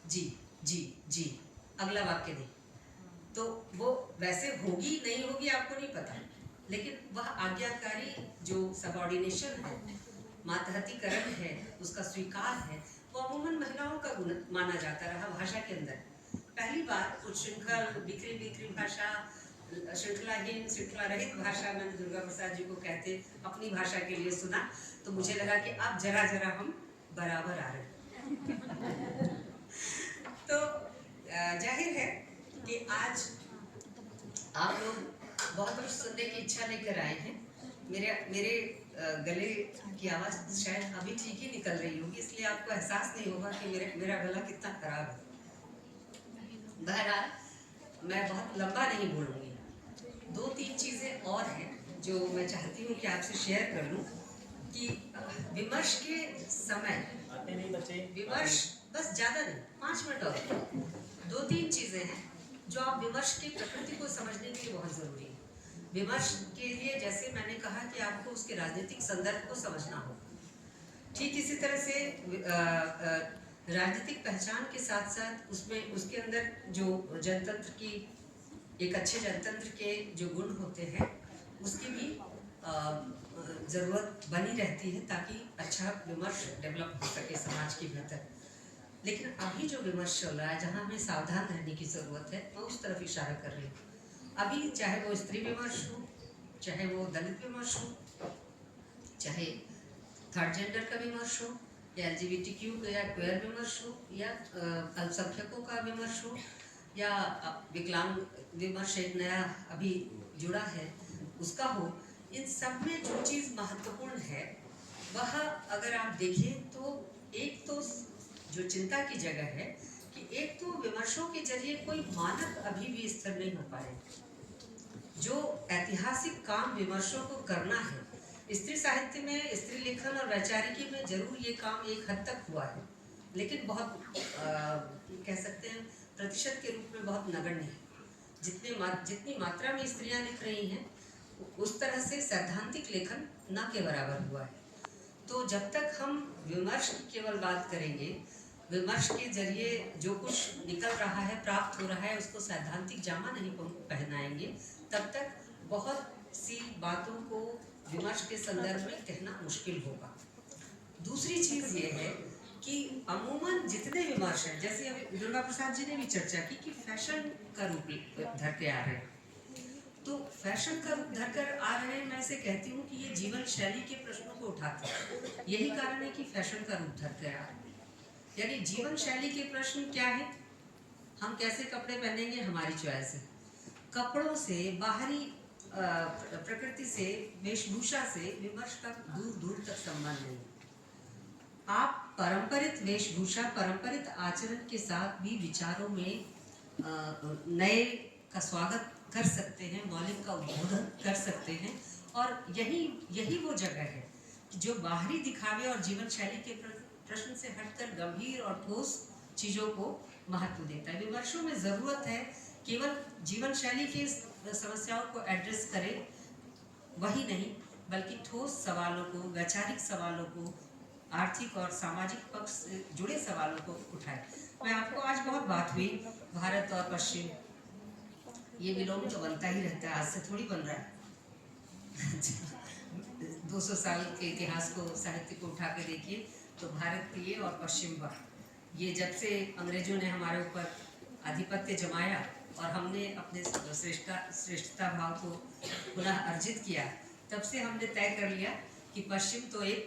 जी जी जी, अगला वाक्य नहीं। तो वो वैसे होगी नहीं होगी आपको नहीं पता, लेकिन वह आज्ञाकारी जो सबॉर्डिनेशन है, मातहतीकरण है, उसका स्वीकार है, वो अमूमन महिलाओं का गुण माना जाता रहा भाषा के अंदर। पहली बार उच्छृंखल बिखरी बिखरी भाषा, श्रृंखलाहीन श्रृंखला रहित भाषा मैंने दुर्गा प्रसाद जी को कहते अपनी भाषा के लिए सुना, तो मुझे लगा कि अब जरा जरा हम बराबर आ रहे हैं। तो जाहिर है कि आज आप लोग बहुत कुछ सुनने की इच्छा लेकर आए हैं। मेरे मेरे गले की आवाज़ शायद अभी ठीक ही निकल रही होगी, इसलिए आपको एहसास नहीं होगा कि मेरा गला कितना खराब है। बहरहाल मैं बहुत लंबा नहीं बोलूँगी। दो तीन चीज़ें और हैं जो मैं चाहती हूँ कि आपसे शेयर कर लूँ कि विमर्श के समय विमर्श बस ज़्यादा नहीं, 5 मिनट और। दो तीन चीज़ें हैं जो आप विमर्श की प्रकृति को समझने के लिए बहुत ज़रूरी है। विमर्श के लिए जैसे मैंने कहा कि आपको उसके राजनीतिक संदर्भ को समझना होगा, ठीक इसी तरह से राजनीतिक पहचान के साथ साथ उसमें उसके अंदर जो जनतंत्र की एक अच्छे जनतंत्र के जो गुण होते हैं उसकी भी ज़रूरत बनी रहती है ताकि अच्छा विमर्श डेवलप हो सके समाज की बेहतर। लेकिन अभी जो विमर्श चल रहा है जहाँ हमें सावधान रहने की ज़रूरत है, मैं उस तरफ इशारा कर रही हूँ। अभी चाहे वो स्त्री विमर्श हो, चाहे वो दलित विमर्श हो, चाहे थर्ड जेंडर का विमर्श हो, या LGBTQ या क्वेयर विमर्श हो, या अल्पसंख्यकों का विमर्श हो, या विकलांग विमर्श एक नया अभी जुड़ा है उसका हो, इन सब में जो चीज़ महत्वपूर्ण है वह अगर आप देखें तो एक तो जो चिंता की जगह है कि एक तो विमर्शों के जरिए कोई मानक अभी भी स्थिर नहीं हो पाए। जो ऐतिहासिक काम विमर्शों को करना है, स्त्री साहित्य में, स्त्री लेखन और वैचारिकी में जरूर ये काम एक हद तक हुआ है, लेकिन बहुत कह सकते हैं प्रतिशत के रूप में बहुत नगण्य है। जितनी मात्रा में स्त्रियां लिख रही हैं उस तरह से सैद्धांतिक लेखन न के बराबर हुआ है। तो जब तक हम विमर्श की केवल बात करेंगे, विमर्श के जरिए जो कुछ निकल रहा है, प्राप्त हो रहा है, उसको सैद्धांतिक जामा नहीं पहनाएंगे, तब तक बहुत सी बातों को विमर्श के संदर्भ में कहना मुश्किल होगा। दूसरी चीज़ ये है कि अमूमन जितने विमर्श हैं, जैसे अभी दुर्गा प्रसाद जी ने भी चर्चा की कि फैशन का रूप धर के आ रहे हैं, तो फैशन का रूप धरकर आ रहे हैं। मैं इसे कहती हूँ कि ये जीवन शैली के प्रश्नों को उठाते हैं। यही कारण है कि फैशन का रूप धरकर आ रहे हैं। यानी जीवन शैली के प्रश्न क्या है, हम कैसे कपड़े पहनेंगे, हमारी चॉइस है। कपड़ों से, बाहरी प्रकृति से, वेशभूषा से विमर्श का दूर दूर तक संबंध नहीं। आप पारंपरिक वेशभूषा, पारंपरिक आचरण के साथ भी विचारों में नए का स्वागत कर सकते हैं, मौलिक का उद्बोधन कर सकते हैं, और यही वो जगह है कि जो बाहरी दिखावे और जीवन शैली के प्रश्न से हटकर गंभीर और ठोस चीज़ों को महत्व देता है। विमर्शों में ज़रूरत है केवल जीवन शैली की समस्याओं को एड्रेस करें वही नहीं, बल्कि ठोस सवालों को, वैचारिक सवालों को, आर्थिक और सामाजिक पक्ष से जुड़े सवालों को उठाए। मैं आपको आज बहुत बात हुई भारत और पश्चिम, ये विलोम तो बनता ही रहता है, आज से थोड़ी बन रहा है। 200 साल के इतिहास को, साहित्य को उठा के देखिए तो भारत प्रिय और पश्चिम बा, ये जब से अंग्रेजों ने हमारे ऊपर आधिपत्य जमाया और हमने अपने श्रेष्ठता भाव को पुनः अर्जित किया, तब से हमने तय कर लिया कि पश्चिम तो एक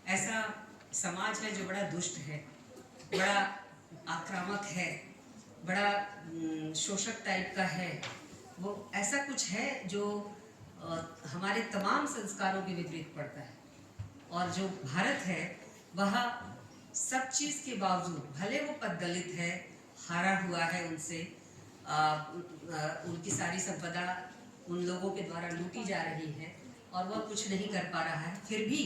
ऐसा समाज है जो बड़ा दुष्ट है, बड़ा आक्रामक है, बड़ा शोषक टाइप का है। वो ऐसा कुछ है जो हमारे तमाम संस्कारों के विपरीत पड़ता है। और जो भारत है वह सब चीज़ के बावजूद, भले वो पददलित है, हारा हुआ है उनसे, उनकी सारी संपदा उन लोगों के द्वारा लूटी जा रही है और वह कुछ नहीं कर पा रहा है, फिर भी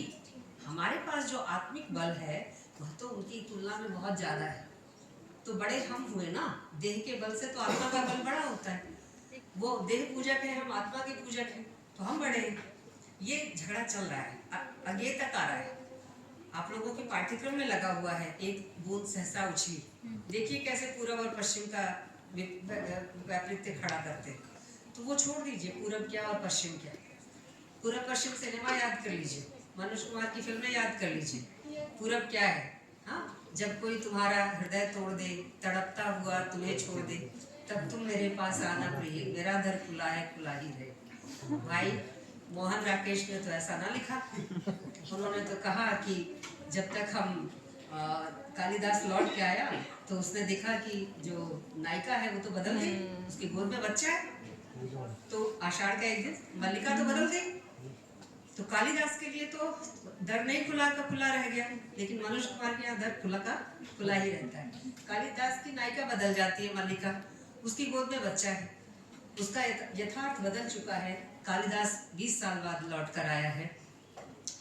हमारे पास जो आत्मिक बल है वह तो उनकी तुलना में बहुत ज़्यादा है। तो बड़े हम हुए ना, देह के बल से तो आत्मा का बल बड़ा होता है। वो देह पूजक है, हम आत्मा के पूजक हैं, तो हम बड़े हैं। ये झगड़ा चल रहा है, आगे तक आ रहा है। आप लोगों के पाठ्यक्रम में लगा हुआ है, एक बूंद सहसा उछली। देखिए कैसे पूरब और पश्चिम का वैपरीत्य खड़ा करते। तो वो छोड़ दीजिए, पूरब क्या और पश्चिम क्या। पूरब पश्चिम सिनेमा याद कर लीजिए, मनोज कुमार की फिल्में याद कर लीजिए। पूरब क्या है? हाँ, जब कोई तुम्हारा हृदय तोड़ दे, तड़पता हुआ तुम्हें छोड़ दे, तब तुम मेरे पास आना प्रिय, मेरा दर खुला है, खुला ही रहे। भाई मोहन राकेश ने तो ऐसा ना लिखा। उन्होंने तो कहा कि जब तक हम कालिदास लौट के आया तो उसने देखा कि जो नायिका है वो तो बदल गई, उसकी गोद में बच्चा है। तो आषाढ़ का एक दिन मल्लिका तो बदल गई। तो कालिदास के लिए तो दर नहीं खुला का खुला रह गया, लेकिन मनोज कुमार के यहाँ दर खुला का खुला ही रहता है। कालिदास की नायिका बदल जाती है मल्लिका, उसकी गोद में बच्चा है, उसका यथार्थ बदल चुका है। कालिदास 20 साल बाद लौट कर आया है,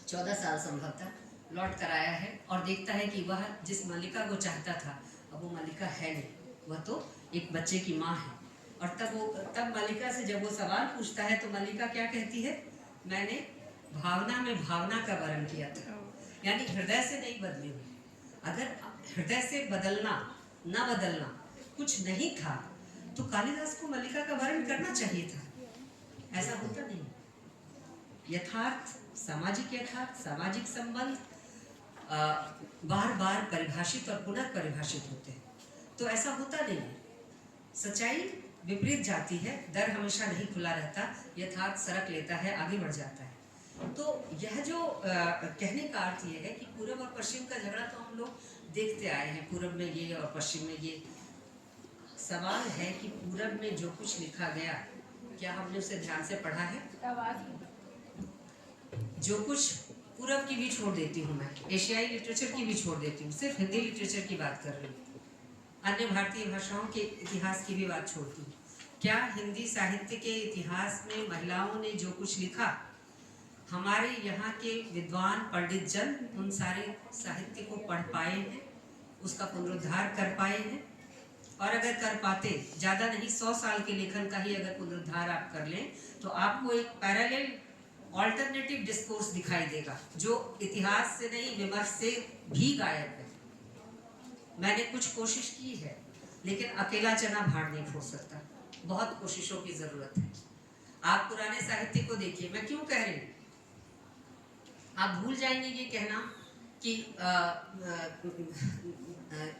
14 साल संभवतः लौट कर आया है, और देखता है कि वह जिस मल्लिका को चाहता था अब वो मल्लिका है नहीं, वह तो एक बच्चे की माँ है। और तब मल्लिका से जब वो सवाल पूछता है तो मल्लिका क्या कहती है? मैंने भावना में भावना का वर्ण किया था, यानी हृदय से नहीं बदली हुई। अगर हृदय से बदलना न बदलना कुछ नहीं था तो कालिदास को मल्लिका का वर्ण करना चाहिए था। ऐसा होता नहीं। यथार्थ, सामाजिक यथार्थ, सामाजिक संबंध बार बार परिभाषित और पुनर्परिभाषित होते हैं, तो ऐसा होता नहीं है। सच्चाई विपरीत जाती है, दर हमेशा नहीं खुला रहता, यथार्थ सरक लेता है, आगे बढ़ जाता है। तो यह जो कहने का अर्थ ये है कि पूरब और पश्चिम का झगड़ा तो हम लोग देखते आए हैं, पूरब में ये और पश्चिम में ये। सवाल है कि पूरब में जो कुछ लिखा गया, क्या हमने उसे ध्यान से पढ़ा है? जो कुछ पूरब की भी छोड़ देती हूँ मैं, एशियाई लिटरेचर की भी छोड़ देती हूँ, सिर्फ हिंदी लिटरेचर की बात कर रही हूँ, अन्य भारतीय भाषाओं के इतिहास की भी बात छोड़ती हूँ। क्या हिंदी साहित्य के इतिहास में महिलाओं ने जो कुछ लिखा, हमारे यहाँ के विद्वान पंडित जन उन सारे साहित्य को पढ़ पाए हैं, उसका पुनरुद्धार कर पाए हैं? और अगर कर पाते, ज़्यादा नहीं 100 साल के लेखन का ही अगर पुनरुद्धार आप कर लें तो आपको एक पैरेलल ऑल्टरनेटिव डिस्कोर्स दिखाई देगा जो इतिहास से नहीं विमर्श से भी गायब है। मैंने कुछ कोशिश की है, लेकिन अकेला चना भाड़ नहीं फोड़ सकता, बहुत कोशिशों की जरूरत है। आप पुराने साहित्य को देखिए, मैं क्यों कह रही हूँ, आप भूल जाएंगे ये कहना कि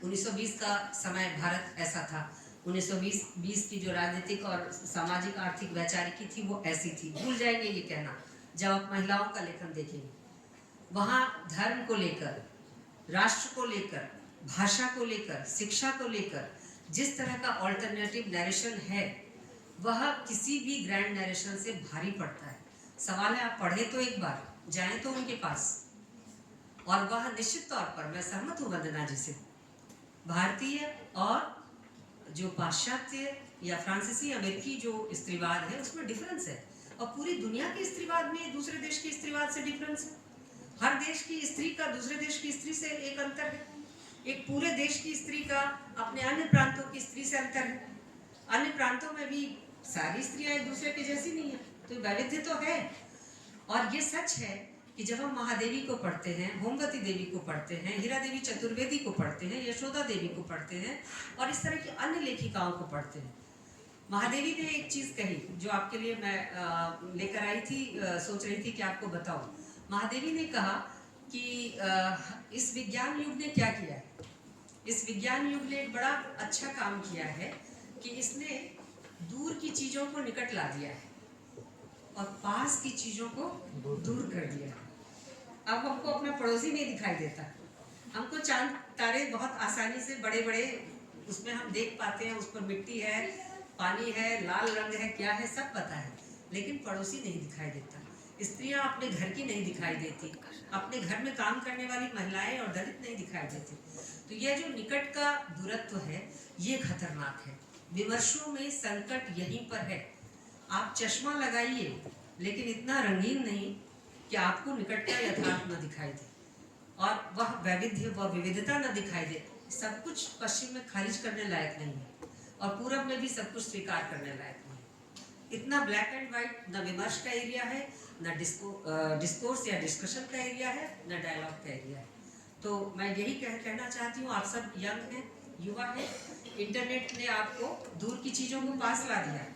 1920 का समय भारत ऐसा था, 1920 की जो राजनीतिक और सामाजिक आर्थिक वैचारिकी थी वो ऐसी थी, भूल जाएंगे ये कहना। जब आप महिलाओं का लेखन देखेंगे, वहाँ धर्म को लेकर, राष्ट्र को लेकर, भाषा को लेकर, शिक्षा को लेकर जिस तरह का ऑल्टरनेटिव नरेशन है, वह किसी भी ग्रैंड नरेशन से भारी पड़ता है। सवाल है, आप पढ़े तो एक बार, जाएं तो उनके पास। और वह निश्चित तौर पर, मैं सहमत हूँ वंदना जी से, भारतीय और जो पाश्चात्य या फ्रांसीसी अमेरिकी जो स्त्रीवाद है उसमें डिफरेंस है, और पूरी दुनिया के स्त्रीवाद में दूसरे देश के स्त्रीवाद से डिफरेंस है। हर देश की स्त्री का दूसरे देश की स्त्री से एक अंतर है, एक पूरे देश की स्त्री का अपने अन्य प्रांतों की स्त्री से अंतर है। अन्य प्रांतों में भी सारी स्त्रियां एक दूसरे की जैसी नहीं है, तो वैविध्य तो है। और ये सच है कि जब हम महादेवी को पढ़ते हैं, होमवती देवी को पढ़ते हैं, हीरा देवी चतुर्वेदी को पढ़ते हैं, यशोदा देवी को पढ़ते हैं, और इस तरह की अन्य लेखिकाओं को पढ़ते हैं, महादेवी ने एक चीज़ कही जो आपके लिए मैं लेकर आई थी, सोच रही थी कि आपको बताऊं। महादेवी ने कहा कि इस विज्ञान युग ने क्या किया है, इस विज्ञान युग ने एक बड़ा अच्छा काम किया है कि इसने दूर की चीज़ों को निकट ला दिया है और पास की चीज़ों को दूर कर दिया है। अब हमको अपना पड़ोसी नहीं दिखाई देता, हमको चांद तारे बहुत आसानी से बड़े बड़े उसमें हम देख पाते हैं, उस पर मिट्टी है, पानी है, लाल रंग है, क्या है सब पता है, लेकिन पड़ोसी नहीं दिखाई देता। स्त्रियां अपने घर की नहीं दिखाई देती, अपने घर में काम करने वाली महिलाएं और दलित नहीं दिखाई देती। तो यह जो निकट का दूरत्व है ये खतरनाक है। विमर्शों में संकट यहीं पर है। आप चश्मा लगाइए लेकिन इतना रंगीन नहीं कि आपको निकट का यथार्थ न दिखाई दे और वह वैविध्य व विविधता न दिखाई दे। सब कुछ पश्चिम में खारिज करने लायक नहीं है और पूरब में भी सब कुछ स्वीकार करने लायक नहीं है। इतना ब्लैक एंड वाइट न विमर्श का एरिया है, न डिस्कोर्स या डिस्कशन का एरिया है, न डायलॉग का एरिया है। तो मैं यही कहना चाहती हूँ, आप सब यंग हैं, युवा हैं, इंटरनेट ने आपको दूर की चीज़ों को पास ला दिया,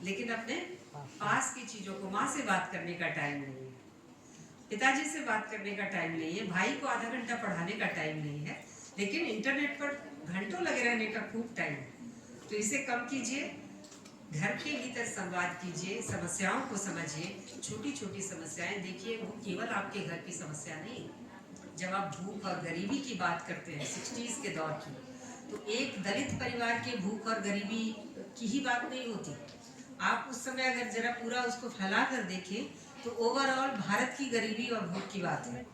लेकिन अपने पास की चीज़ों को, माँ से बात करने का टाइम नहीं है, पिताजी से बात करने का टाइम नहीं है, भाई को आधा घंटा पढ़ाने का टाइम नहीं है, लेकिन इंटरनेट पर घंटों लगे रहने का खूब टाइम है। तो इसे कम कीजिए, घर के भीतर संवाद कीजिए, समस्याओं को समझिए, छोटी छोटी समस्याएं देखिए, वो केवल आपके घर की समस्या नहीं। जब आप भूख और गरीबी की बात करते हैं 60s के दौर की, तो एक दलित परिवार के भूख और गरीबी की ही बात नहीं होती। आप उस समय अगर जरा पूरा उसको फैला कर देखें तो ओवरऑल भारत की गरीबी और भूख की बात है।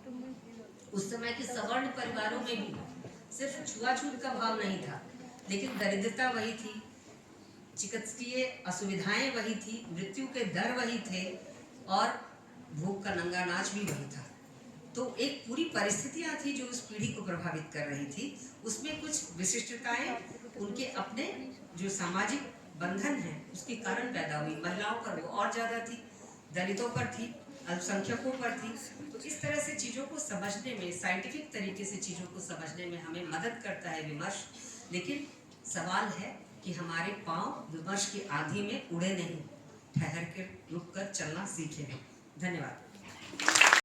उस समय के सवर्ण परिवारों में भी सिर्फ छुआछूत का भाव नहीं था, लेकिन दरिद्रता वही थी, चिकित्सकीय असुविधाएं वही थी, मृत्यु के दर वही थे, और भूख का नंगा नाच भी वही था। तो एक पूरी परिस्थितियां थी जो उस पीढ़ी को प्रभावित कर रही थी। उसमें कुछ विशिष्टताएं उनके अपने जो सामाजिक बंधन है उसके कारण पैदा हुई। महिलाओं पर वो और ज़्यादा थी, दलितों पर थी, अल्पसंख्यकों पर थी। तो इस तरह से चीज़ों को समझने में, साइंटिफिक तरीके से चीज़ों को समझने में हमें मदद करता है विमर्श। लेकिन सवाल है कि हमारे पाँव विमर्श की आंधी में उड़े नहीं, ठहर कर रुक कर चलना सीखे हैं। धन्यवाद।